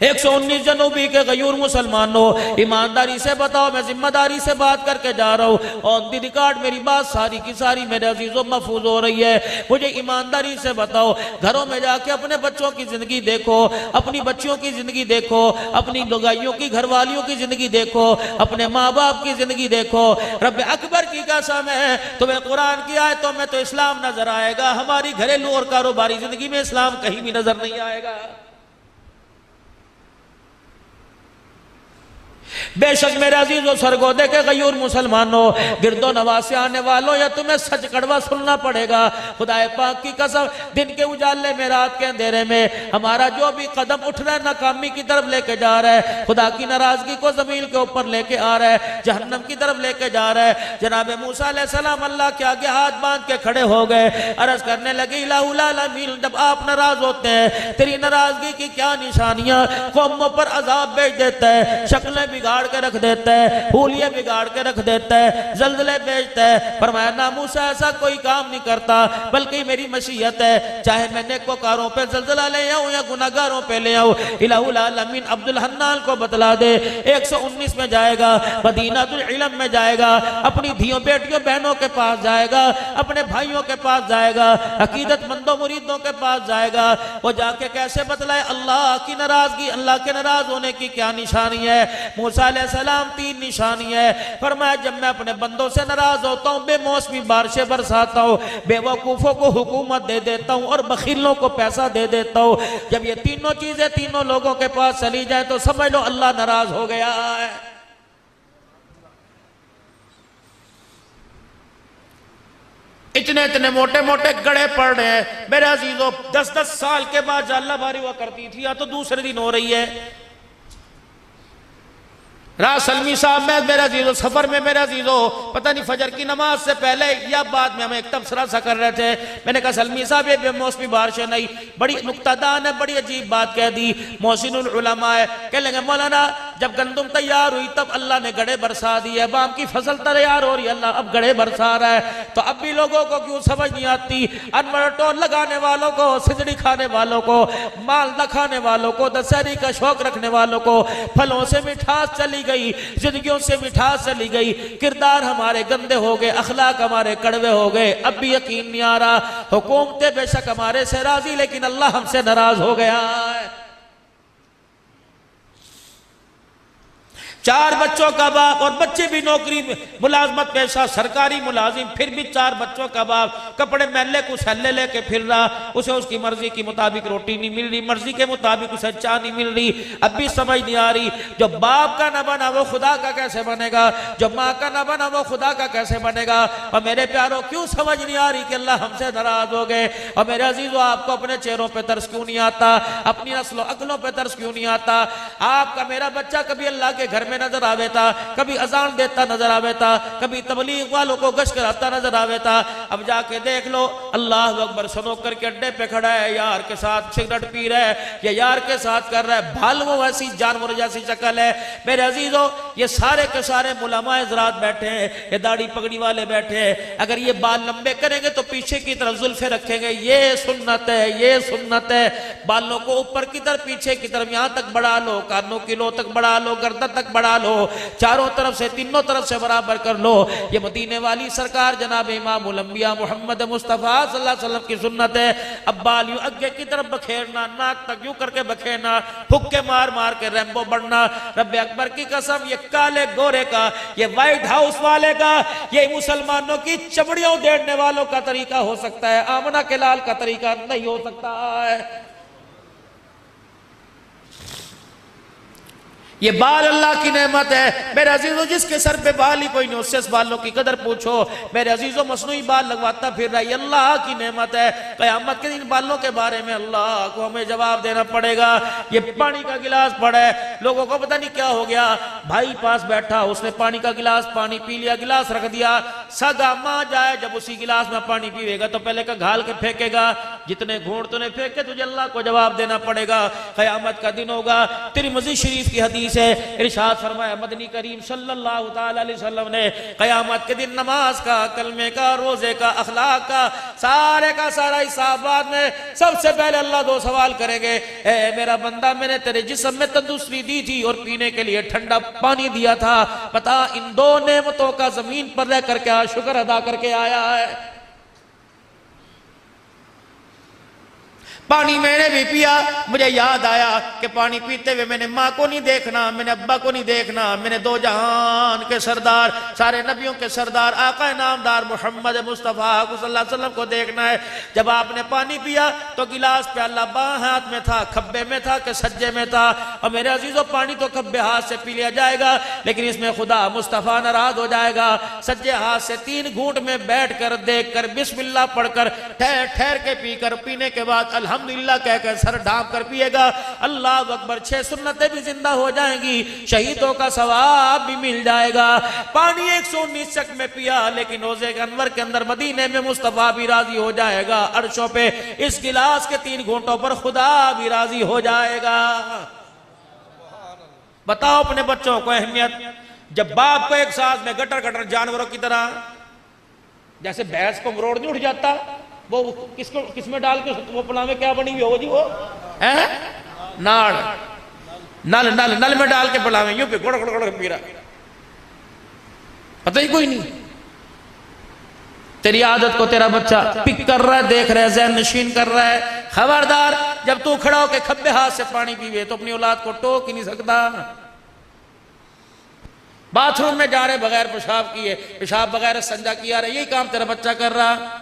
119 जनूबी के गयूर मुसलमानों, ईमानदारी से बताओ, मैं जिम्मेदारी से बात करके जा रहा हूँ। ऑन दी रिकॉर्ड मेरी बात सारी की सारी मेरे अजीजों महफूज हो रही है। मुझे ईमानदारी से बताओ, घरों में जाके अपने बच्चों की जिंदगी देखो, अपनी बच्चियों की जिंदगी देखो, अपनी लुगाइयों की घरवालियों की जिंदगी देखो, अपने माँ बाप की जिंदगी देखो। रब अकबर की कसम है, तुम्हें कुरान की आयतों में तो इस्लाम नजर आएगा, हमारी घरेलू और कारोबारी जिंदगी में इस्लाम कहीं भी नजर नहीं आएगा। बेशक मेरे अजीजों सरगोदे के गयूर मुसलमानों, गिरदो नवाज से आने वालों, या तुम्हें सच कड़वा सुनना पड़ेगा। खुदाए पाक की कसम, दिन के उजाले में रात के अंधेरे में हमारा जो भी कदम उठ रहा है नाकामी की तरफ लेके जा रहा है, खुदा की नाराजगी को जमीन के ऊपर लेके आ रहा है, जहन्नम की तरफ लेके जा रहा है। जनाब मूसा अलैहिस्सलाम अल्लाह के आगे हाथ बांध के खड़े हो गए, अर्ज करने लगे, इलाहुल आलमीन, जब आप नाराज होते हैं तेरी नाराजगी की क्या निशानियां, कौमों पर अजाब भेज देता है, शक्लें बिगाड़ के रख देता है, हुलिये बिगाड़ के रख देता है, जल्जले भेजता है। फरमाया ना मूसा ऐसा कोई काम नहीं करता, बल्कि मेरी मशीयत है, चाहे मैं नेकोकारों पे जल्जला ले आऊं या गुनाहगारों पे ले आऊं। इलाहुल आलमीन अब्दुल हन्नान को बतला दे, 119 में जाएगा, मदीनातुल इल्म में जाएगा, अपनी धियों बेटियों बहनों के पास जाएगा, अपने भाइयों के पास जाएगा, अकीदतमंदों मुरीदों के पास जाएगा। वो जाके कैसे बतलाए अल्लाह की नाराजगी, अल्लाह के नाराज होने की क्या निशानी है। मूसा अलैहिस्सलाम 3 निशानी है। फरमाया जब मैं अपने बंदों से नाराज होता हूँ, बेमौसमी बारिशें बरसाता हूँ, बेवकूफों को हुकूमत दे देता हूँ और बखीलों को पैसा दे देता हूँ। जब ये तीनों चीजें तीनों लोगों के पास चली जाए तो समझ लो अल्लाह नाराज हो गया है। इतने इतने मोटे मोटे गड़े पड़ रहे हैं मेरे अजीजों। 10-10 साल के बाद अल्लाह बारी हुआ करती थी, या तो दूसरे दिन हो रही है। रात सलमी साहब में मेरा जीजो सफर में, मेरा जीजो पता नहीं फजर की नमाज से पहले या बाद में हमें एक तबसरा सा कर रहे थे। मैंने कहा सलमी साहब ये बेमौसमी बारिशें नहीं, बड़ी नुक्तादान है, बड़ी अजीब बात कह दी। मोहसिनुल उलमा है, कह लेंगे मौलाना जब गंदुम तैयार हुई तब अल्लाह ने गड़े बरसा दिए, बाम की फसल तैयार हो रही है, अल्लाह अब गड़े बरसा रहा है। तो अब भी लोगों को क्यों समझ नहीं आती? अनवर टोल लगाने वालों को, सिजड़ी खाने वालों को, माल न खाने वालों को, दशहरी का शौक रखने वालों को फलों से मिठास चली गई, जिंदगियों से मिठास चली गई, किरदार हमारे गंदे हो गए, अखलाक हमारे कड़वे हो गए। अब भी यकीन नहीं आ रहा, हुकूमतें बेशक हमारे से राजी, लेकिन अल्लाह हमसे नाराज हो गया है। 4 बच्चों का बाप, और बच्चे भी नौकरी मुलाजमत पेशा सरकारी मुलाजिम, फिर भी 4 बच्चों का बाप, कपड़े मैले कुछ हल्ले लेके फिर रहा, उसे उसकी मर्जी के मुताबिक रोटी नहीं मिल रही, मर्जी के मुताबिक उसे चाय नहीं मिल रही। अब भी समझ नहीं आ रही, जो बाप का न बना वो खुदा का कैसे बनेगा, जो माँ का न बना वो खुदा का कैसे बनेगा। और मेरे प्यारों क्यों समझ नहीं आ रही कि अल्लाह हमसे नाराज हो गए। और मेरे अजीजों आपको अपने चेहरों पर तरस क्यों नहीं आता, अपनी नस्लों अकलों पर तरस क्यों नहीं आता। आपका मेरा बच्चा कभी अल्लाह के घर में नजर आवे था, कभी अजान देता नजर आवे था, कभी तबलीग वालों को गश्त कराता नजर आवे था। अब जाके देख लो अल्लाह अकबर सनोकर के अड्डे पे खड़ा है, यार के साथ सिगरेट पी रहा है या यार के साथ कर रहा है, भालू वैसी जानवर जैसी शक्ल है। मेरे अजीजों ये सारे के सारे मुलामा हज़रात बैठे हैं, ये दाढ़ी पगड़ी वाले बैठे हैं। अगर ये बाल लंबे करेंगे तो पीछे की तरफ जुल्फे रखेंगे, ये सुन्नत है, ये सुन्नत है। बालों को ऊपर की तरफ पीछे की तरफ यहाँ तक बढ़ा लो, कानों की लो तक बढ़ा लो, गर्दन तक बढ़ा लो, चारों तरफ से तीनों तरफ से बराबर कर लो। ये मदीने वाली सरकार जनाब इमामुल अंबिया मोहम्मद मुस्तफ़ा सल्लल्लाहु अलैहि वसल्लम की सुन्नत है। अब बाल यूं आगे की तरफ बखेरना, नाक तक यूं करके बखेरना, फुक्के मार मार के रैम्बो बढ़ना। रब्बे अकबर की कसम, ये काले गोरे का, ये व्हाइट हाउस वाले का, ये मुसलमानों की चमड़ियों उधेड़ने वालों का तरीका हो सकता है, आमना के लाल का तरीका नहीं हो सकता है। ये बाल अल्लाह की नेमत है मेरे अजीजों, जिसके सर पे बाल ही कोई नहीं उससे इस बालों की कदर पूछो। मेरे अजीजों मसनूई बाल लगवाता फिर रहा है, अल्लाह की नेमत है। क़यामत के दिन बालों के बारे में अल्लाह को हमें जवाब देना पड़ेगा। ये पानी का गिलास पड़ा है, लोगों को पता नहीं क्या हो गया। भाई पास बैठा, उसने पानी का गिलास पानी पी लिया, गिलास रख दिया। सगा मां जाए जब उसी गिलास में पानी पीवेगा तो पहले का घाल के फेंकेगा, जितने घूंट तूने फेंके तुझे अल्लाह को जवाब देना पड़ेगा। क़यामत का दिन होगा। तिरमिज़ी शरीफ की हदीस है, इरशाद फरमाया मदनी करीम सल्लल्लाहु ताला अलैहि वसल्लम ने क़यामत के दिन नमाज का, कलमे का, रोजे का, अखलाक का सारे का सारा हिसाब बाद में सबसे पहले अल्लाह दो सवाल करेंगे। ए मेरा बंदा, मैंने तेरे जिस्म में तंदुरुस्ती दी थी और पीने के लिए ठंडा पानी दिया था, बता इन दो नेमतों का जमीन पर रह करके आज शुक्र अदा करके आया है? पानी मैंने भी पिया, मुझे याद आया कि पानी पीते हुए मैंने माँ को नहीं देखना, मैंने अब्बा को नहीं देखना, मैंने दो जहान के सरदार, सारे नबियों के सरदार आका नामदार मोहम्मद मुस्तफ़ा सल्लल्लाहु अलैहि वसल्लम को देखना है। जब आपने पानी पिया तो गिलास प्याला बाएं हाथ में था, खब्बे में था कि सज्जे में था? और मेरे अजीजों, पानी तो खब्बे हाथ से पी लिया जाएगा, लेकिन इसमें खुदा मुस्तफ़ा नाराज हो जाएगा। सज्जे हाथ से 3 घूंट में बैठ कर देख कर बिस्मिल्लाह पढ़कर ठहर ठहर के पीकर, पीने के बाद अल्हम्दुलिल्लाह कहकर सर ढांप कर पिएगा। अल्लाह अकबर, 6 सुन्नतें भी जिंदा हो जाएंगी, शहीदों का सवाब भी मिल जाएगा। पानी 119 शक में पिया, लेकिन रोजे के अनवर के अंदर मदीने में मुस्तफा भी राजी हो जाएगा। अर्शों पे इस गिलास के 3 घूंटों पर खुदा भी राजी हो जाएगा। बताओ अपने बच्चों को अहमियत। जब बाप को एक साथ में गटर गटर जानवरों की तरह, जैसे भैंस को मरोड़ नहीं उठ जाता, वो किसको किसमें डाल के वो पलावे क्या बनी हुई होगी वो है नाड़, नल नल नल में डाल के पलावे, यूं पे गुड़ गुड़ गुड़ पी रहा, पता ही कोई नहीं। तेरी आदत को तेरा बच्चा पिक कर रहा है, देख रहा है, ज़हन नशीन कर रहा है। खबरदार, जब तू खड़ा होकर खब्बे हाथ से पानी पीवे तो अपनी औलाद को टोक ही नहीं सकता। बाथरूम में जा रहे बगैर पेशाब किए, पेशाब बगैर संजा किया रहे, यही काम तेरा बच्चा कर रहा।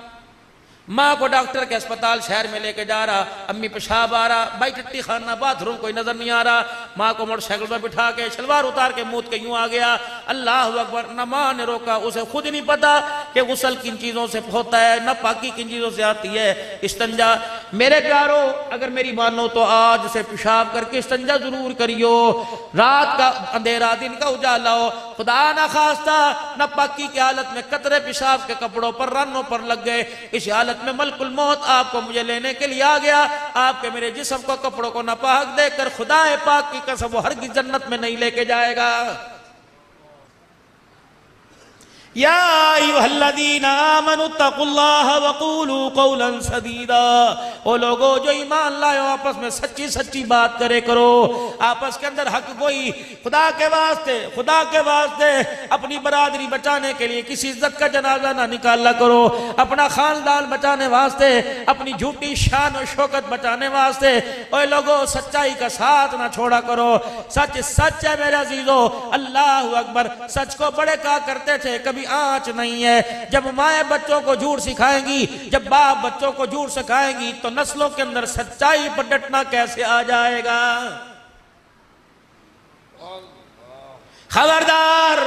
माँ को डॉक्टर के अस्पताल शहर में लेके जा रहा, अम्मी पेशाब आ रहा, भाई टट्टी खाना, बाथरूम कोई नजर नहीं आ रहा। माँ को मोटरसाइकिल पर बिठा के शलवार उतार के मुंह के यूं आ गया। अल्लाह अकबर, न माँ ने रोका, उसे खुद नहीं पता कि गुस्ल किन चीजों से होता है, न पाकी किन चीजों से आती है। इस्तंजा, मेरे प्यारो, अगर मेरी मानो तो आज से पेशाब करके इस्तंजा जरूर करियो। रात का अंधेरा, दिन का उजाला हो, खुदा ना खास्ता न पाकी की हालत में कतरे पेशाब के कपड़ों पर, रनों पर लग गए, इस हालत में मलकुल मौत आपको मुझे लेने के लिए आ गया। आपके मेरे जिस्म को, कपड़ों को नापाक देखकर खुदा पाक की कसम वो हरगिज़ जन्नत में नहीं लेके जाएगा। या अय्युहल्लज़ीना आमनु तक़ुल्लाह वक़ूलू क़ौलन सदीदा, ओ लोगो जो ईमान लायो आपस में सच्ची सच्ची बात करे करो। आपस के अंदर हक कोई, खुदा के वास्ते अपनी बरादरी बचाने के लिए किसी इज्जत का जनाजा ना निकाला करो। अपना खानदान बचाने वास्ते, अपनी झूठी शान और शौकत बचाने वास्ते ओ लोगो सच्चाई का साथ ना छोड़ा करो। सच सच है मेरे अजीजों, अल्लाह अकबर। सच को बड़े कहा करते थे, कभी आंच नहीं है। जब माएं बच्चों को झूठ सिखाएंगी, जब बाप बच्चों को झूठ सिखाएंगी, तो नस्लों के अंदर सच्चाई पर डटना कैसे आ जाएगा? खबरदार,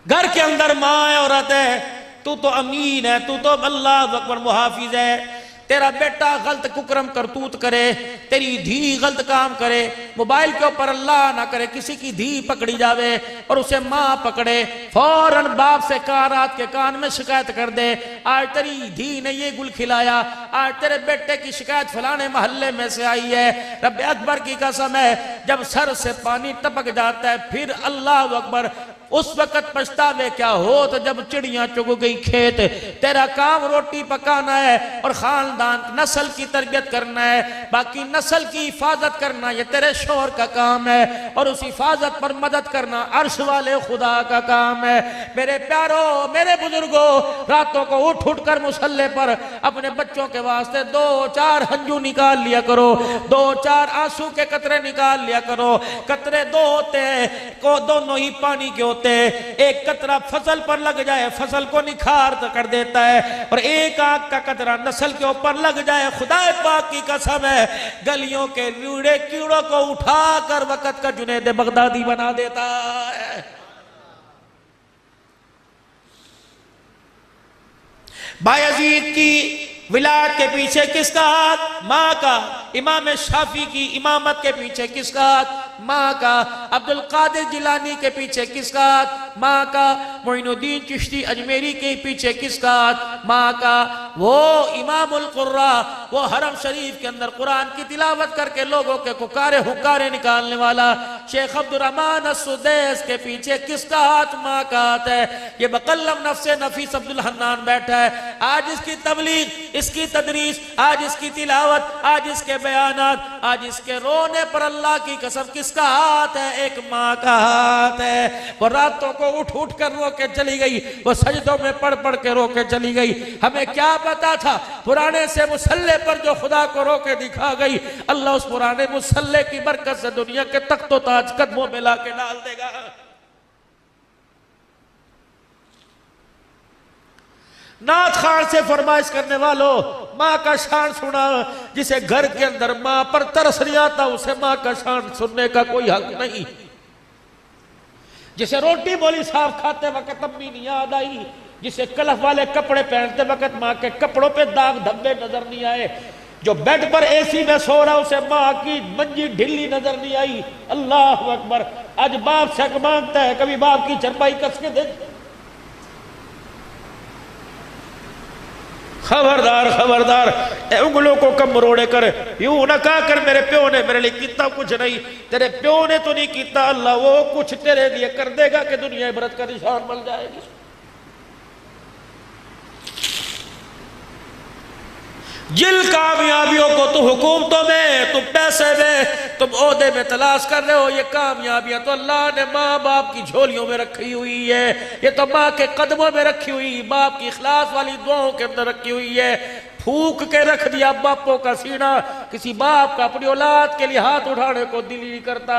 घर के अंदर माँ औरत है, तू तो अमीन है, तू तो अल्लाह अकबर मुहाफिज है। तेरा बेटा गलत कुकरम करतूत करे, तेरी धी गलत काम करे, मोबाइल के ऊपर अल्लाह ना करे किसी की धी पकड़ी जावे और उसे माँ पकड़े, फौरन बाप से कहा, रात के कान में शिकायत कर दे, आज तेरी धी ने ये गुल खिलाया, आज तेरे बेटे की शिकायत फलाने मोहल्ले में से आई है। रब अकबर की कसम है, जब सर से पानी टपक जाता है फिर अल्लाह अकबर, उस वक्त पछतावे क्या हो तो जब चिड़ियां चुग गई खेत। तेरा काम रोटी पकाना है और खानदान नस्ल की तरबियत करना है, बाकी नस्ल की हिफाजत करना ये तेरे शोहर का काम है, और उस हिफाजत पर मदद करना अर्श वाले खुदा का काम है। मेरे प्यारों, मेरे बुजुर्गों, रातों को उठ उठ कर मुसल्ले पर अपने बच्चों के वास्ते 2-4 हंजू निकाल लिया करो, 2-4 आंसू के कतरे निकाल लिया करो। कतरे 2 होते हैं, को दोनों ही पानी के होते। एक कतरा फसल पर लग जाए, फसल को निखार कर देता है, और एक आंख का कतरा नस्ल के ऊपर लग जाए, खुदा पाक की कसम है, गलियों के कीड़े कीड़ों को उठाकर वक्त का जुनैद बगदादी बना देता है। बायजीद की विलायत के पीछे किसका हाथ? माँ का। इमाम शाफी की इमामत के पीछे किसका हाथ? माँ का। अब्दुल कादिर जिलानी के पीछे किसका हाथ? माँ का। मोइनुद्दीन चिश्ती अजमेरी के पीछे किसका हाथ? माँ का। वो इमामुल कुर्रा, वो हरम शरीफ के अंदर कुरान की तिलावत करके लोगों के कुकारे हुकारे निकालने वाला शेख अब्दुर्रहमान अस्सुदैस के पीछे किसका हाथ? माँ का हाथ है। ये बकल्लम नफ्से नफीस अब्दुल हन्नान बैठा है, आज इसकी तबलीग, इसकी तदरीस, आज इसकी तिलावत, आज इसके बयानात, आज इसके रोने पर अल्लाह की कसम किसका हाथ है? एक माँ का हाथ है। वो रातों को उठ उठ कर रो के चली गई, वो सजदों में पढ़ पढ़ के रो के चली गई। हमें क्या पता था पुराने से मुसल्ले पर जो खुदा को रो के दिखा गई, अल्लाह उस पुराने मुसल्ले की बरकत से दुनिया के तख्तो ताज कदमों में ला के डाल देगा। नाथ खान से फरमाइश करने वालों, माँ का शान सुना। जिसे घर के अंदर माँ पर तरस नहीं आता उसे माँ का शान सुनने का कोई हक नहीं। जिसे रोटी बोली साफ खाते वक्त अम्मी नहीं याद आई, जिसे कलफ वाले कपड़े पहनते वक्त माँ के कपड़ों पे दाग धब्बे नजर नहीं आए, जो बेड पर एसी में सो रहा उसे माँ की मंजी ढिल्ली नजर नहीं आई। अल्लाह अकबर। आज बाप से मांगता है, कभी बाप की चरपाई कस के दे। खबरदार खबरदार, उंगलों को कम मरोड़े कर, यूं ना कहा कर मेरे प्यो ने मेरे लिए कितना कुछ नहीं। तेरे प्यो ने तो नहीं किया, अल्लाह वो कुछ तेरे लिए कर देगा कि दुनिया इबरत का निशान मिल जाएगी। जिन कामयाबियों को तुम हुकूमतों में, तुम पैसे में, तुम ओहदे में तलाश कर रहे हो, ये कामयाबियां तो अल्लाह ने माँ बाप की झोलियों में रखी हुई है। ये तो माँ के कदमों में रखी हुई, बाप की इखलास वाली दुआओं के अंदर रखी हुई है। फूक के रख दिया बापों का सीना। किसी बाप का अपनी औलाद के लिए हाथ उठाने को दिल ही नहीं करता।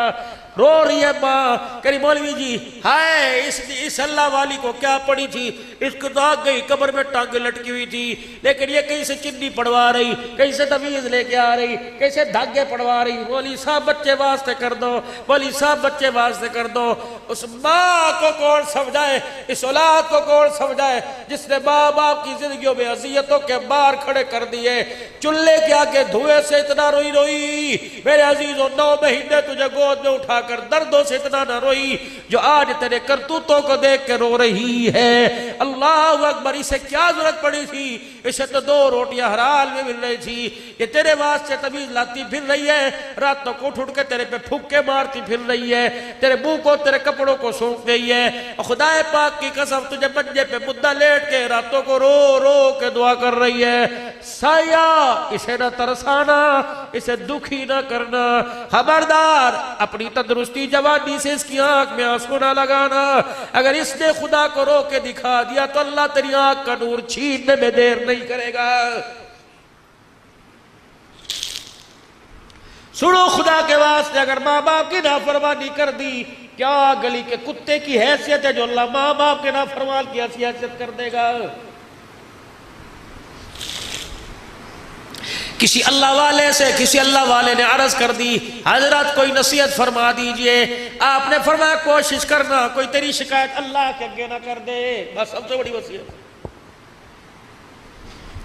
रो रही है माँ, करी मौलवी जी हाय इस अल्लाह वाली को क्या पड़ी थी, इसको तो आग गई, कब्र में टांगे लटकी हुई थी, लेकिन ये कहीं से चिन्नी पड़वा रही, कहीं से तवीज लेके आ रही, कैसे धागे पड़वा रही। बोली साहब बच्चे वास्ते कर दो, बोली साहब बच्चे वास्ते कर दो। उस माँ को कौन समझाए, इस औलाद को कौन समझाए जिसने माँ बाप की जिंदगियों में अजियतों के बार खड़े कर दिए। चूल्हे के आगे धुएं से इतना रोई रोई मेरे अजीजों, 9 महीने तुझे गोद में उठा कर दर्दों से इतना न रोई जो आज तेरे करतूतों को देख के रो रही है। अल्लाह अकबर। इसे क्या जरूरत पड़ी थी, इसे तो 2 रोटियां हराल में मिल रही थी, ये तेरे वास्ते तवीज लाती फिर रही है, रातों को उठ उठ के तेरे पे फुक्के मारती फिर रही है, तेरे मुंह को तेरे कपड़ों को सूख गई है। खुदाए पाक की कसम तुझे मंजे पे मुद्दा लेट के रातों को रो रो के दुआ कर रही है। साया इसे न तरसाना, इसे दुखी न करना। खबरदार अपनी तंदुरुस्ती जवानी से इसकी आंख में आंसू ना लगाना। अगर इसने खुदा को रो के दिखा दिया तो अल्लाह तेरी आंख का नूर छीनने में देर नहीं करेगा। सुनो खुदा के वास्ते, अगर माँ बाप की नाफरमानी कर दी, क्या गली के कुत्ते की हैसियत है जो अल्लाह माँ बाप के नाफरमान की हैसियत कर देगा। किसी अल्लाह वाले से किसी अल्लाह वाले ने अर्ज कर दी, हजरत कोई नसीहत फरमा दीजिए। आपने फरमाया कोशिश करना कोई तेरी शिकायत अल्लाह के आगे ना कर दे। बस सबसे बड़ी वसीयत,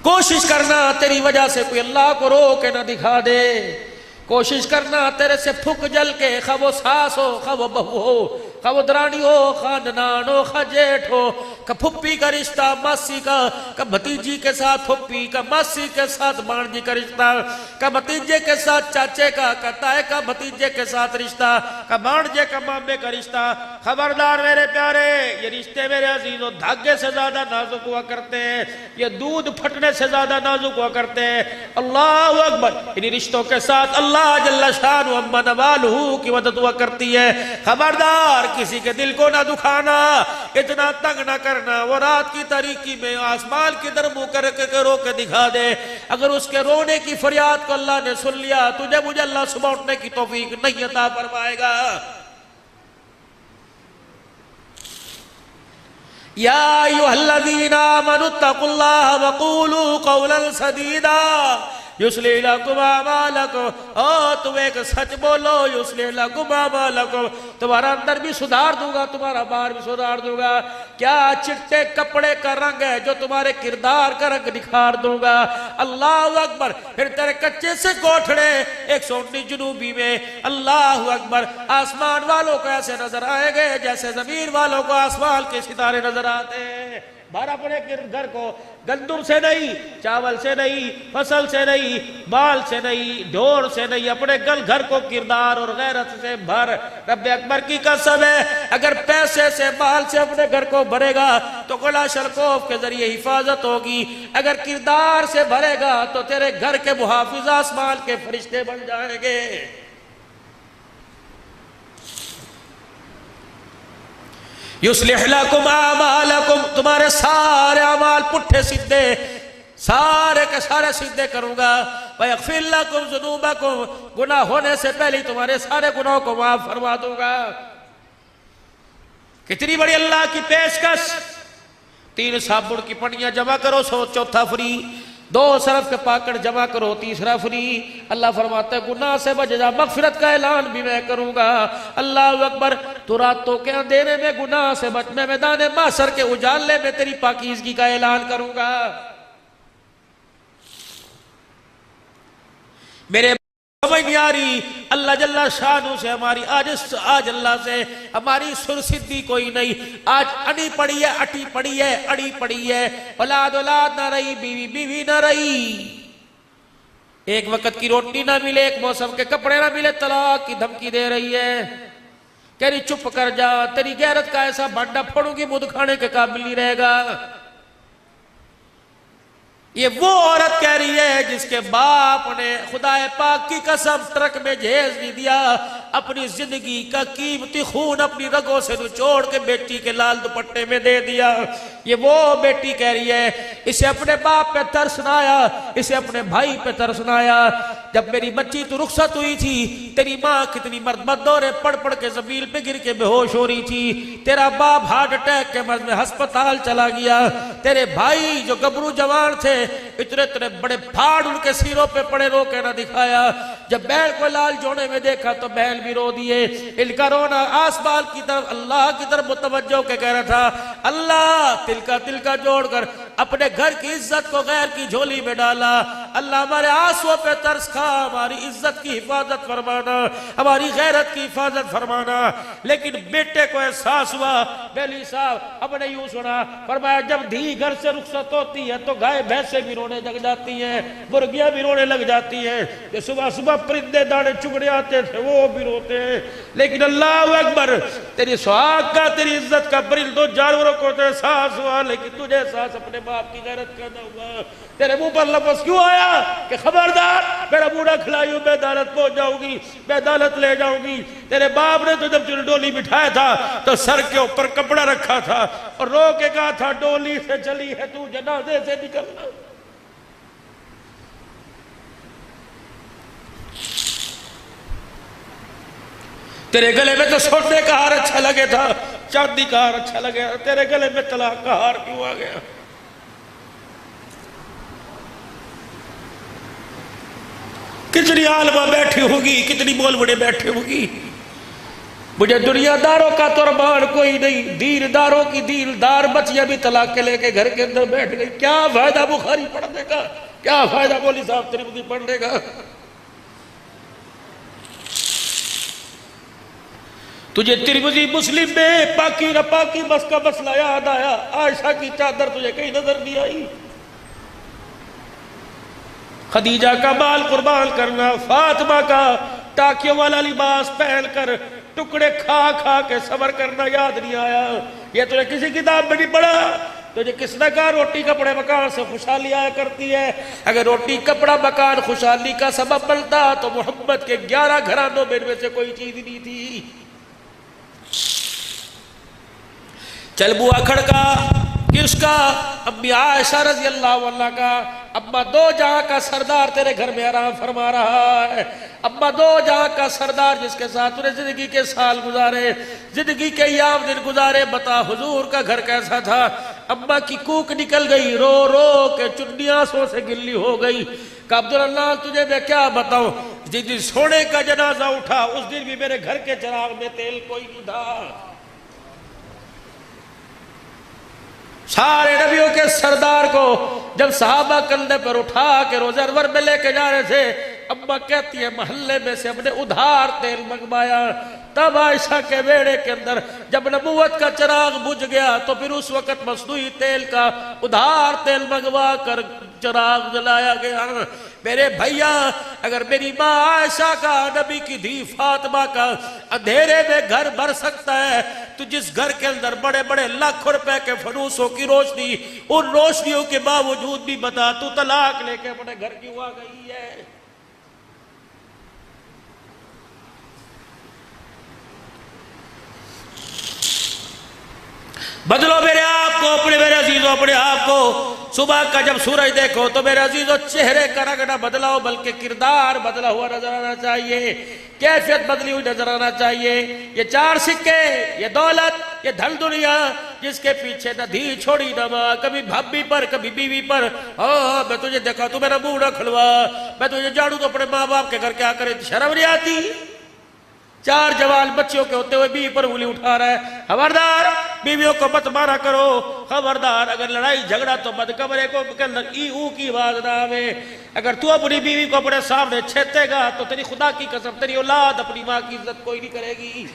कोशिश करना तेरी वजह से कोई अल्लाह को रो के ना दिखा दे। कोशिश करना तेरे से फुक जल के, खा वो सास हो, खा वो बहू हो, खा वो दरानी हो, खा ननान हो, खा जेठ हो, का फुप्पी का रिश्ता, मासी का भतीजी के साथ फुप्पी का, मासी के साथ भांजी का रिश्ता, का भतीजे के साथ चाचे का ताए का भतीजे के साथ रिश्ता, का भांजे का मामे का रिश्ता। खबरदार मेरे प्यारे, ये रिश्ते मेरे अजीजों धागे से ज्यादा नाजुक हुआ करते हैं, ये दूध फटने से ज्यादा नाजुक हुआ करते हैं। अल्लाह अकबर। इन रिश्तों के साथ अल्लाह जल्ला शान अम्मा नवालहू की मदद हुआ करती है। खबरदार किसी के दिल को ना दुखाना, इतना तंग ना करना। वो रात की तारीकी में आसमान की तरफ मुंह करके रो के दिखा दे। अगर उसके रोने की फरियाद को अल्लाह ने सुन लिया, तुझे मुझे अल्लाह सुबह उठने की तौफीक नहीं अता फरमाएगा। या अय्युहल्लज़ीना आमनुत्तकुल्लाह वक़ूलू क़ौलन सदीदा। युस्लिह लकुम अमालकुम, ओ तुम एक सच बोलो, युस्लिह लकुम अमालकुम, तुम्हारा अंदर भी सुधार दूंगा, तुम्हारा बाहर भी सुधार दूंगा। क्या चिट्टे कपड़े का रंग है जो तुम्हारे किरदार का रंग निखार दूंगा। अल्लाह अकबर। फिर तेरे कच्चे से कोठड़े 119 जुनूबी में, अल्लाह अकबर, आसमान वालों को ऐसे नजर आएंगे जैसे जमीन वालों को आसमान के सितारे नजर आते हैं। भरा पड़े घर को गंदुम से नहीं, चावल से नहीं, फसल से नहीं, माल से नहीं, ढोर से नहीं, अपने घर को किरदार और गैरत से भर। रब्बे अकबर की कसम है, अगर पैसे से माल से अपने घर को भरेगा तो गुला शलकोफ के जरिए हिफाजत होगी, अगर किरदार से भरेगा तो तेरे घर के मुहाफिज आसमान के फरिश्ते बन जाएंगे। युस्लिह लकुम अमालकुम, तुम्हारे सारे अमाल पुट्ठे सीधे सारे के सारे सीधे करूंगा। वयग़फ़िर लकुम ज़ुनूबकुम, गुनाह होने से पहले तुम्हारे सारे गुनाहों को माफ फरमा दूंगा। कितनी बड़ी अल्लाह की पेशकश। 3 साबुन की पनियां जमा करो, 100 चौथा फ्री। 2 सरफ के पाकड़ जमा करो, 3रा फ्री। अल्लाह फरमाता है गुनाह से बच जा, मगफिरत का ऐलान भी मैं करूंगा। अल्लाह अकबर। तू रातों के अंधेरे में गुनाह से बच, मैं मैदान मासर के उजाले में तेरी पाकीज़गी का ऐलान करूंगा। मेरे समझ नहीं आ रही, अल्लाह जल्ला शानू से हमारी आज अल्लाह से हमारी सुरसिद्धि कोई नहीं। आज अड़ी पड़ी है, अटी पड़ी है, अड़ी पड़ी है। औलाद औलाद ना रही, बीवी बीवी ना रही, एक वक्त की रोटी ना मिले, एक मौसम के कपड़े ना मिले, तलाक की धमकी दे रही है। कह रही चुप कर जा, तेरी गैरत का ऐसा भांडा फोड़ूंगी मुंह खाने के काबिल नहीं रहेगा। ये वो औरत कह रही है जिसके बाप ने खुदाए पाक की कसम ट्रक में जहेज नहीं दिया, अपनी जिंदगी का कीमती खून अपनी रगों से निचोड़ के बेटी के लाल दुपट्टे में दे दिया। ये वो बेटी कह रही है, इसे अपने बाप पे तरस ना आया, इसे अपने भाई पे तरस ना आया। जब मेरी बच्ची तू रुखसत हुई थी, तेरी माँ कितनी मर्द दौरे पड़ पड़ के जमीन पे गिर के बेहोश हो रही थी, तेरा बाप हार्ट अटैक के मर्ज में अस्पताल चला गया, तेरे भाई जो गबरू जवान थे इतने इतने बड़े फाड़ उनके सिरों पे पड़े, रो के ना दिखाया। जब बैल को लाल जोड़े में देखा तो बैल भी रो दिए। इनका रोना आसमान की तरफ, अल्लाह की तरफ मुतवज्जो के कह रहा था, अल्लाह तिलका जोड़कर अपने घर की इज्जत को गैर की झोली में डाला। अल्लाह हमारे आंसुओं पे तरस खा, हमारी इज्जत की हिफाजत फरमाना, हमारी गैरत की हिफाजत फरमाना। लेकिन बेटे को एहसास हुआ, बेली साहब हमने यूं सुना, फरमाया जब धी घर से रुखसत होती है तो गाय भैंसे भी रोने लग जाती हैं, मुर्गियां भी रोने लग जाती हैं। जो सुबह सुबह परिंदे दाने चुगड़े आते थे वो भी रोते हैं। लेकिन अल्लाह अकबर, तेरी सुहाग का, तेरी इज्जत का परिंदों जानवरों को तो एहसास हुआ, लेकिन तुझे एहसास अपने बाप की गैरत का न हुआ। तेरे मुंह पर लफ्ज़ क्यों आया कि खबरदार मेरा बूढ़ा खिलायू मैं अदालत पहुंच जाऊंगी, मैं अदालत ले जाऊंगी। तेरे बाप ने तो जब तुझे डोली बिठाया था तो सर के ऊपर कपड़ा रखा था और रो के कहा था डोली से चली है तू जनाजे से निकलना। तेरे गले में तो सोने का हार अच्छा लगे था, चांदी का हार अच्छा लगे, तेरे गले में तलाक का हार क्यों आ गया? कितनी आलमा बैठी होगी, कितनी बोलबड़े बैठे होगी। मुझे दुनियादारों का तोरबान कोई नहीं, दीनदारों की दीनदार बच्चियां भी तलाक के लेके घर के अंदर बैठ गई। क्या फायदा बुखारी पढ़ने का, क्या फायदा मौलवी साहब तिरमिज़ी पढ़ने का? तुझे तिरमिज़ी मुस्लिम में पाकी न पाकी बस का मसला याद आया, आयशा की चादर तुझे कहीं नजर नहीं आई। खदीजा का बाल कुर्बान करना, फातिमा का टाकियों वाला लिबास पहनकर टुकड़े खा खा के सबर करना याद नहीं आया। ये तुझे किसी किताब में नहीं पढ़ा। तुझे किसने कहा रोटी कपड़े मकान से खुशहाली आया करती है? अगर रोटी कपड़ा मकान खुशहाली का सबब बनता तो मोहम्मद के 11 घरानों में इनमें से कोई चीज नहीं थी। चल बुआ खड़का किसका? अम्मी आयशा रज़ी अल्लाह अन्हा का। अम्मा दो जहां का सरदार तेरे घर में आराम फरमा रहा है। अम्मा दो जहां का सरदार जिसके साथ तूने जिंदगी के साल गुजारे, जिंदगी के याम दिन गुजारे, बता हुजूर का घर कैसा था? अम्मा की कूक निकल गई, रो रो के चुन्नी आंसुओं से गिल्ली हो गई। का अब्दुल्लाह तुझे मैं क्या बताऊं, जिस दिन सोने का जनाजा उठा उस दिन भी मेरे घर के चिराग में तेल कोई नहीं था। सारे नबियों के सरदार को जब सहाबा कंधे पर उठा के रोज़ा अनवर में लेके जा रहे थे, अम्मा कहती है महल्ले में से हमने उधार तेल मंगवाया। तब आयशा के बेड़े के अंदर जब नबूवत का चिराग बुझ गया तो फिर उस वक्त मसनूई तेल का उधार तेल मंगवा कर चिराग जलाया गया। मेरे भैया, अगर मेरी माँ आयशा का, नबी की धी फातिमा का अंधेरे में घर भर सकता है, तो जिस घर के अंदर बड़े बड़े लाखों रुपए के फनूसों की रोशनी, उन रोशनियों के बावजूद भी बता तू तलाक लेके अपने घर क्यों आ गई है। बदलो मेरे आप को, अपने मेरे अजीजों अपने आप को। सुबह का जब सूरज देखो तो मेरे अजीजों चेहरे का रंग ना बदलाओ, बल्कि किरदार बदला हुआ नजर आना चाहिए, कैफियत बदली हुई नजर आना चाहिए। ये चार सिक्के, ये दौलत, ये धन दुनिया, जिसके पीछे न धी छोड़ी न माँ, कभी भाभी पर कभी बीवी पर। हाँ, मैं तुझे देखा तू मेरा मुंह न खुलवा, मैं तुझे झाड़ू तो अपने माँ बाप के घर क्या करे, शर्म नहीं आती। चार जवान बच्चों के होते हुए बीवी पर उंगली उठा रहा है। खबरदार, बीवियों को मत मारा करो। खबरदार, अगर लड़ाई झगड़ा तो मत कमरे को के अंदर ई ऊ की आवाज ना आवे। अगर तू अपनी बीवी को अपने सामने छेतेगा तो तेरी खुदा की कसम तेरी औलाद अपनी माँ की इज्जत कोई नहीं करेगी।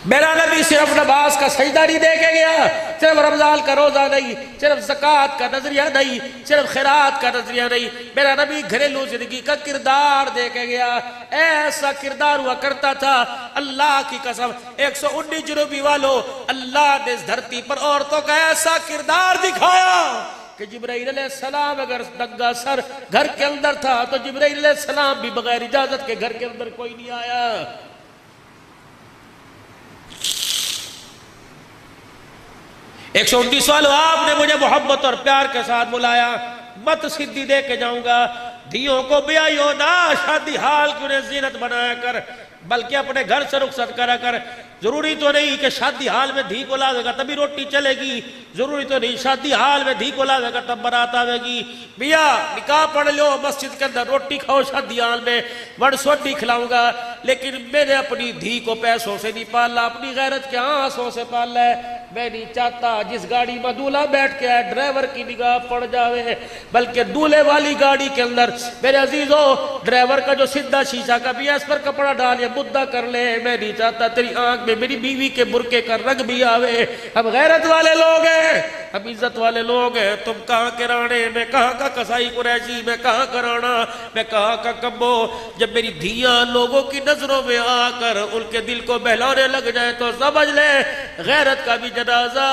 मेरा नबी सिर्फ नमाज का सजदा नहीं दे के गया, सिर्फ रमजान का रोजा नहीं, सिर्फ ज़कात का नजरिया नहीं, सिर्फ खैरात का नजरिया नहीं, मेरा नबी घरेलू जिंदगी का किरदार दे के गया। ऐसा किरदार हुआ करता था, अल्लाह की कसम 119 जुनूबी वालों, अल्लाह ने इस धरती पर औरतों का ऐसा किरदार दिखाया कि जिब्राइल अलैहिस्सलाम अगर नंगा सर घर के अंदर था तो जिब्राइल अलैहिस्सलाम भी बगैर इजाजत के घर के अंदर कोई नहीं आया। 119 वालों, आपने मुझे मोहब्बत और प्यार के साथ बुलाया, मत सिद्धि दे के जाऊंगा। धियों को ब्याहियो ना शादी हाल की उन्हें जीनत बनाया कर, बल्कि अपने घर से रुखसत करा कर। जरूरी तो नहीं कि शादी हाल में धी को लावेगा तभी रोटी चलेगी, जरूरी तो नहीं शादी हाल में धी को लावेगा तब बारात आवेगी। भैया निकाह पढ़ लो, मस्जिद के अंदर रोटी खाओ, शादी हाल में बड़ सोटी खिलाऊंगा, लेकिन मैंने अपनी धी को पैसों से नहीं पाला, अपनी गैरत के आंसुओं से पाला है। मैं नहीं चाहता जिस गाड़ी में दूल्हा बैठ के आए ड्राइवर की निगाह पड़ जावे, बल्कि दूल्हे वाली गाड़ी के अंदर मेरे अजीजों ड्राइवर का जो सीधा शीशा का भी है, इस पर कपड़ा डाल या मुद्दा कर ले। मैं नहीं चाहता तेरी आंख में मेरी बीवी के बुरके का रंग भी आवे। हम गैरत वाले लोग हैं, हम इज्जत वाले लोग हैं। तुम कहाँ के राणे, मैं कहाँ का कसाई कुरैशी, मैं कहाँ का राणा, मैं कहाँ का कब्बो। जब मेरी धियां लोगों की नजरों में आकर उनके दिल को बहलाने लग जाए तो समझ ले गैरत का भी जनाजा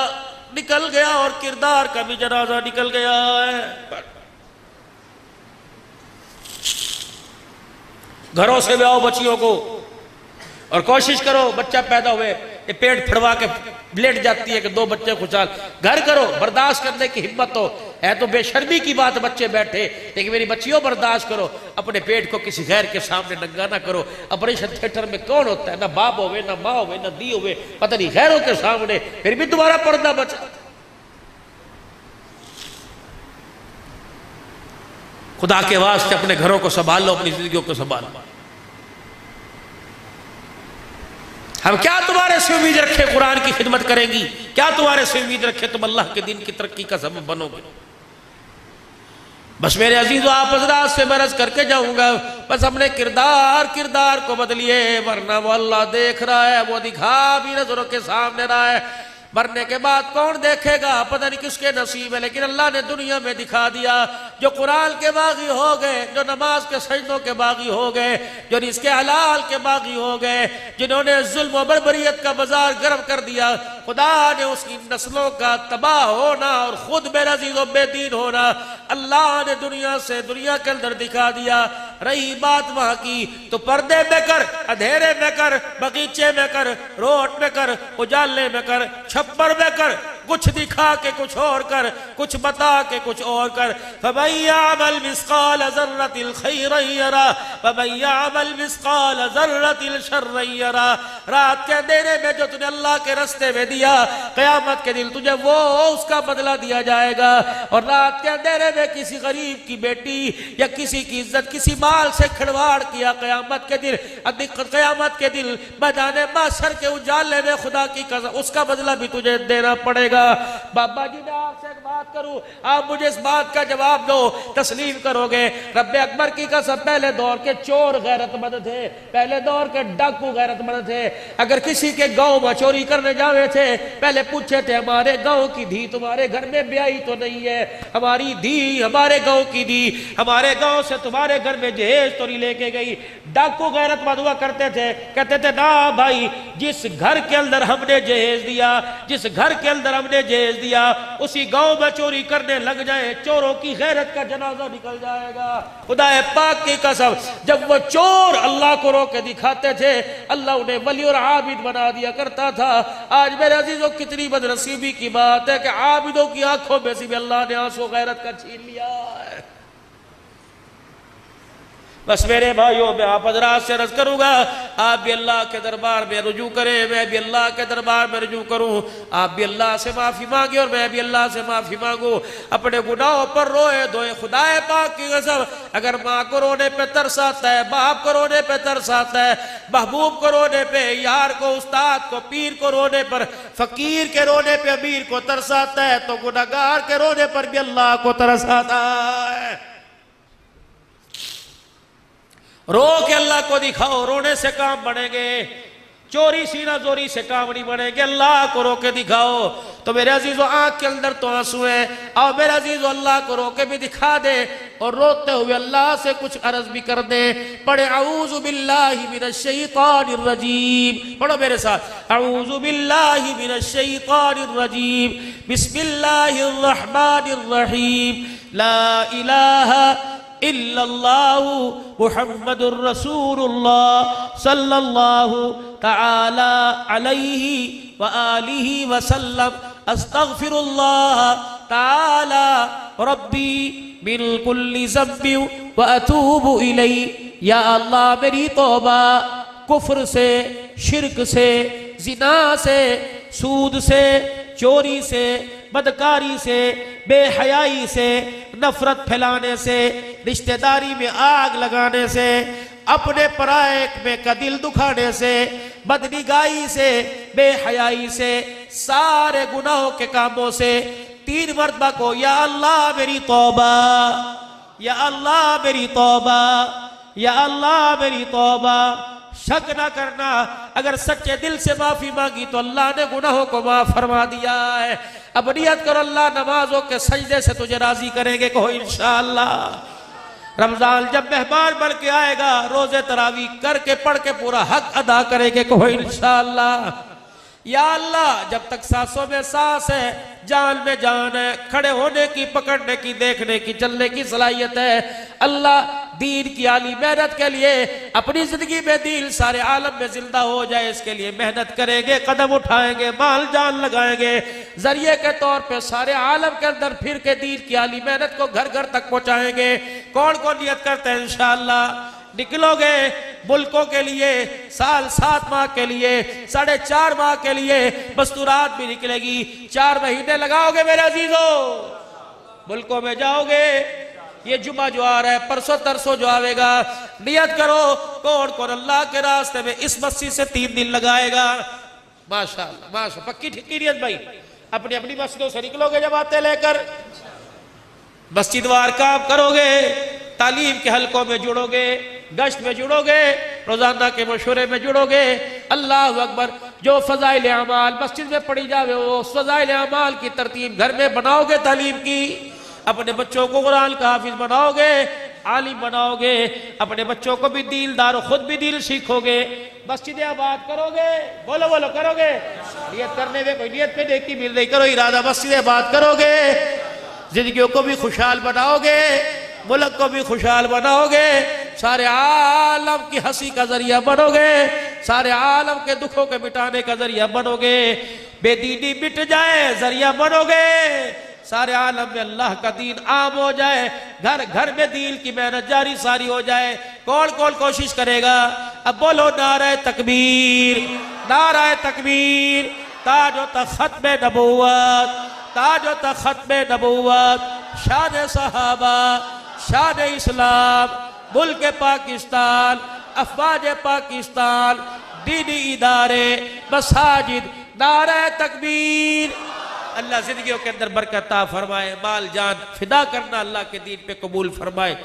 निकल गया और किरदार का भी जनाजा निकल गया है। घरों से लाओ बच्चियों को और कोशिश करो बच्चा पैदा हुए ये पेट फड़वा के लेट जाती है कि दो बच्चे खुशहाल। घर करो, बर्दाश्त करने की हिम्मत हो, है तो बेशर्मी की बात बच्चे बैठे, लेकिन मेरी बच्चियों बर्दाश्त करो। अपने पेट को किसी गैर के सामने नंगा ना करो। ऑपरेशन थिएटर में कौन होता है, ना बाप होवे, ना माँ होवे, ना दी होवे, पता नहीं गैरों के सामने, फिर भी तुम्हारा पर्दा बचा। खुदा के वास्ते अपने घरों को संभाल लो, अपनी जिंदगियों को संभालो। हम क्या तुम्हारे से उम्मीद रखे कुरान की खिदमत करेंगी, क्या तुम्हारे से उम्मीद रखे तुम अल्लाह के दिन की तरक्की का सबब बनोगे। बस मेरे अजीजों आप हजरात से बरस करके जाऊंगा, बस हमने किरदार को बदलिए, वरना वो अल्लाह देख रहा है, वो दिखा भी नजरों के सामने रहा है। मरने के बाद कौन देखेगा पता नहीं किसके नसीब है, लेकिन अल्लाह ने दुनिया में दिखा दिया। जो कुरान के बागी हो गए, जो नमाज के सजदों के बागी हो गए, जो रिज़्क़े हलाल के बागी हो गए, जिन्होंने जुल्म और बर्बरियत का बाजार गर्म कर दिया, खुदा ने उसकी नस्लों का तबाह होना और खुद बेनज़ीर बेदीन होना अल्लाह ने दुनिया के अंदर दिखा दिया। रही बात वहां की तो पर्दे में कर, अंधेरे में कर, बगीचे में कर, रोड में कर, उजाले में कर, छप्पर में कर, कुछ दिखा के कुछ और कर, कुछ बता के कुछ और कर। फमन यअमल मिस्काल ज़र्रतिल खैरन यरा वमन यअमल मिस्काल ज़र्रतिल शर्रन यरा। रात के अंधेरे में जो तूने अल्लाह के रास्ते में दिया, क़यामत के दिन तुझे वो उसका बदला दिया जाएगा। और रात के अंधेरे में किसी गरीब की बेटी या किसी की इज्जत, किसी माल से खिलवाड़ किया, क़यामत के दिन मैदान माशर के उजाले में खुदा की कसम उसका बदला भी तुझे देना पड़ेगा। बाबा जी, मैं आपसे एक बात करूं, आप मुझे इस बात का जवाब दो, तस्लीम करोगे? रब्बे अकबर की कसम, पहले दौर के चोर गैरतमंद थे, पहले दौर के डाकू गैरतमंद थे। अगर किसी के गांव में चोरी करने जावे थे, पहले पूछे थे हमारे गांव की धी तुम्हारे घर में ब्याही तो नहीं है? हमारी धी हमारे गांव की धी हमारे गांव से तुम्हारे घर में जहेज तो नहीं लेके गई? डाकू गैरतमंद हुआ करते थे, कहते थे ना भाई, जिस घर के अंदर हमने जहेज दिया, जिस घर के अंदर हमने जहेज दिया, उसी गांव में चोरी करने लग जाए, चोरों की गैरत का जनाजा निकल जाएगा। खुदा पाक की कसम, जब वो चोर अल्लाह को रोके दिखाते थे, अल्लाह उन्हें वली और आबिद बना दिया करता था। आज मेरे अजीजों, कितनी बदनसीबी की बात है कि आबिदों की आंखों में से भी अल्लाह ने आंसू गैरत का छीन लिया है। बस मेरे भाइयों, मैं आप हजरात से अर्ज करूंगा, आप भी अल्लाह के दरबार में रुजू करें, मैं भी अल्लाह के दरबार में रुजू करूं। आप भी अल्लाह से माफी मांगे और मैं भी अल्लाह से माफी मांगू। अपने गुनाहों पर रोए धोए खुदाए पाक की कसम, अगर माँ को रोने पे तरस आता है, बाप को रोने पे तरस आता है, महबूब को रोने पे, यार को, उस्ताद को, पीर को रोने पर, फकीर के रोने पे अमीर को तरस आता है, तो गुनहगार के रोने पर भी अल्लाह को तरस आता है। रो के अल्लाह को दिखाओ, रोने से काम बनेंगे, चोरी सीना जोरी से काम नहीं बनेंगे। अल्लाह को रो के दिखाओ। तो मेरे अजीजों, आंख के अंदर तो आंसू है, और मेरे अजीजों अल्लाह को रो के भी दिखा दे और रोते हुए अल्लाह से कुछ अर्ज भी कर दे। पढ़े औज़ु बिल्लाहि मिनश शैतानिर रजीम, पढ़ो मेरे साथ, औज़ु बिल्लाहि मिनश शैतानिर रजीम, बिस्मिल्लाहिर रहमानिर रहीम, ला इलाहा इल्लल्लाहु मुहम्मदुर रसूलुल्लाह सल्लल्लाहु तआला अलैहि व आलिहि व सल्लम, अस्तगफिरुल्लाह तआला रब्बी मिन कुल्ली ज़म्बि व अतूबु इलैहि। या अल्लाह, मेरी तौबा कुफ्र से, शिरक से, जिना से, सूद से, चोरी से, बदकारी से, बेहयाई से, नफरत फैलाने से, रिश्तेदारी में आग लगाने से, अपने पराये में का दिल दुखाने से, बदनिगाही से, बेहयाई से, सारे गुनाहों के कामों से 3 मरतबा को या अल्लाह मेरी तौबा, या अल्लाह मेरी तौबा, या अल्लाह मेरी तौबा। शक ना करना, अगर सच्चे दिल से माफी मांगी तो अल्लाह ने गुनाहों को माफ फरमा दिया है। अब नियत करो, अल्लाह नमाजों के सजदे से तुझे राजी करेंगे, कहो इंशाअल्लाह। रमजान जब मेहमान बन के आएगा, रोजे तरावी करके पढ़ के पूरा हक अदा करेंगे, कहो इंशाअल्लाह। या अल्लाह, जब तक सांसों में सांस है, जान में जान है, खड़े होने की, पकड़ने की, देखने की, चलने की सलाहियत है, अल्लाह दीन की आली मेहनत के लिए अपनी जिंदगी में दीन सारे आलम में जिंदा हो जाए, इसके लिए मेहनत करेंगे, कदम उठाएंगे, माल जान लगाएंगे, जरिए के तौर पे सारे आलम के अंदर फिर के दीन की आली मेहनत को घर घर तक पहुंचाएंगे। कौन कौन नियत करते हैं इंशाअल्लाह? निकलोगे मुल्कों के लिए, साल 7 माह के लिए, 4.5 माह के लिए, मस्तूरात भी निकलेगी, 4 महीने लगाओगे मेरे अजीजों, मुल्कों में जाओगे। ये जुमा जो आ रहा है, परसों तरसों जो आवेगा, नियत करो कौन कौन अल्लाह के रास्ते में इस मस्जिद से 3 दिन लगाएगा। माशाअल्लाह, माशाअल्लाह, पक्की ठिक्की नियत भाई। अपनी अपनी मस्जिदों से निकलोगे जमातें लेकर, मस्जिद वार काम करोगे, तालीम के हलकों में जुड़ोगे, गश्त में जुड़ोगे, रोजाना के मशवरे में जुड़ोगे। अल्लाह अकबर। जो फजाइल अमाल मस्जिद में पढ़ी जावे, वो फजाइल अमाल की तरतीब घर में बनाओगे, तालीम की, अपने बच्चों को कुरान का हाफिज बनाओगे, आलिम बनाओगे, अपने बच्चों को भी दीलदार, खुद भी दील सीखोगे, मस्जिद आबाद करोगे। बोलो बोलो, करोगे? नियत करने में कोई नियत पे देखती मिल रही, करो इरादा, मस्जिद आबाद करोगे, जिंदगियों को भी खुशहाल बनाओगे, मुल्क को भी खुशहाल बनाओगे, सारे आलम की हंसी का जरिया बनोगे, सारे आलम के दुखों के मिटाने का जरिया बनोगे। बेदीनी मिट जाए, जरिया बनोगे सारे आलम में अल्लाह का दीन आम हो जाए, घर घर में दीन की मेहनत जारी सारी हो जाए। कौन कौन कोशिश करेगा? अब बोलो नारे तकबीर, नारे तकबीर। ताजो तख्त में नबूवत, ताजो तख्त में नबूवत, शान सहाबा, शान इस्लाम, मुल्क पाकिस्तान, अफवाज पाकिस्तान, दीनी इदारे, मसाजिद, नारे तकबीर। अल्लाह जिंदगियों के अंदर बरकत फरमाए, माल जान फिदा करना अल्लाह के दीन पे कबूल फरमाए।